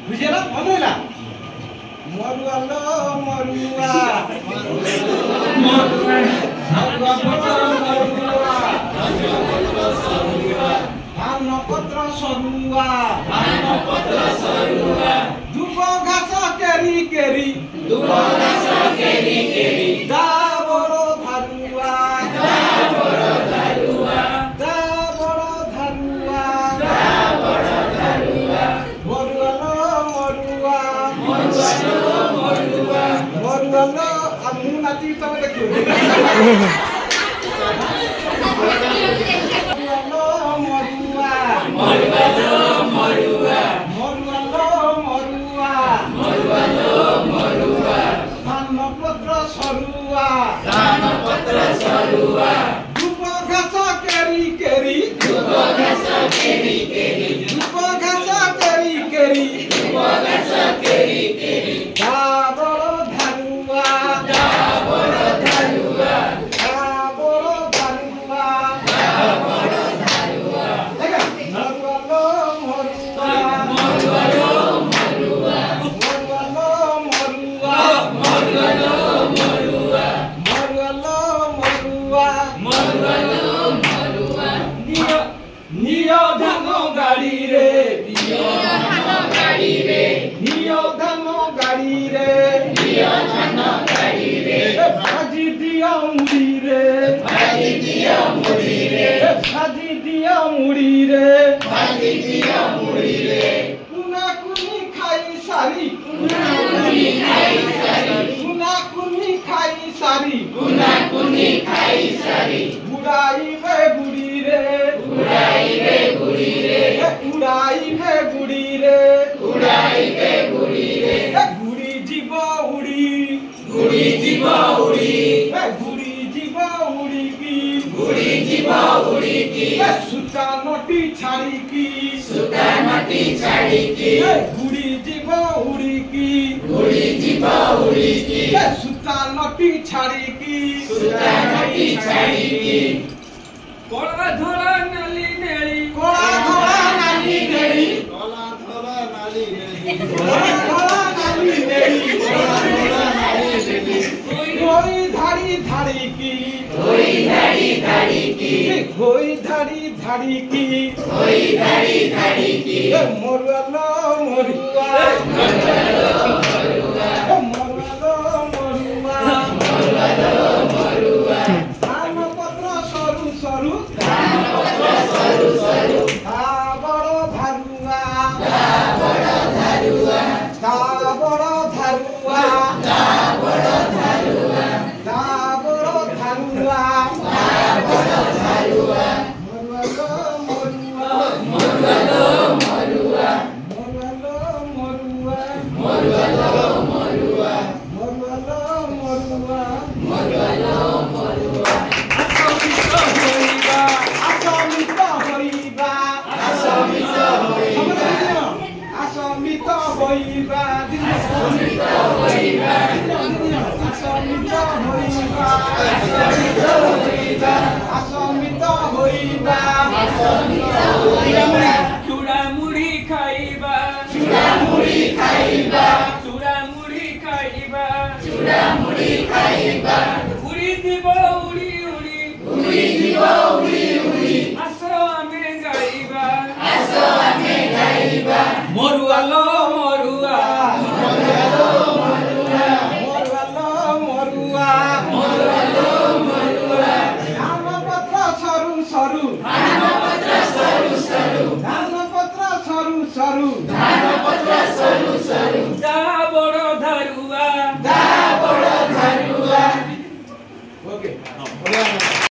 বুঝিলা মনে হইলা মরুয়া লো মরুয়া ধান পত্র সরুয়া দুব ঘাস কেরি কেরি দা বড় ধারুয়া মরুয়া আমি নাচি তো দেখি দুব ঘাস কেরি কেরি দা বড় ধারুয়া নিয় ধান গাড়ি রে ভাজি দিয়া মুড়ি রে কুনা কুনি খাই সারি উড়াইবে গুড়ি রে গুড়ি জীব উড়ি কি সুতা নটি ছাড়ি কি গুড়ি জীব উড়ি কি সুতা নটি ছাড়ি কি কলা ধরা নালি নেড়ি ঘই ধাড়ি ধাড়ি কি মরুয়া লো মরুয়া ধান পত্র সরু সরু বড় ধারুয়া চূড়ামুড়ি খাইবা উড়ি দিব উড়ি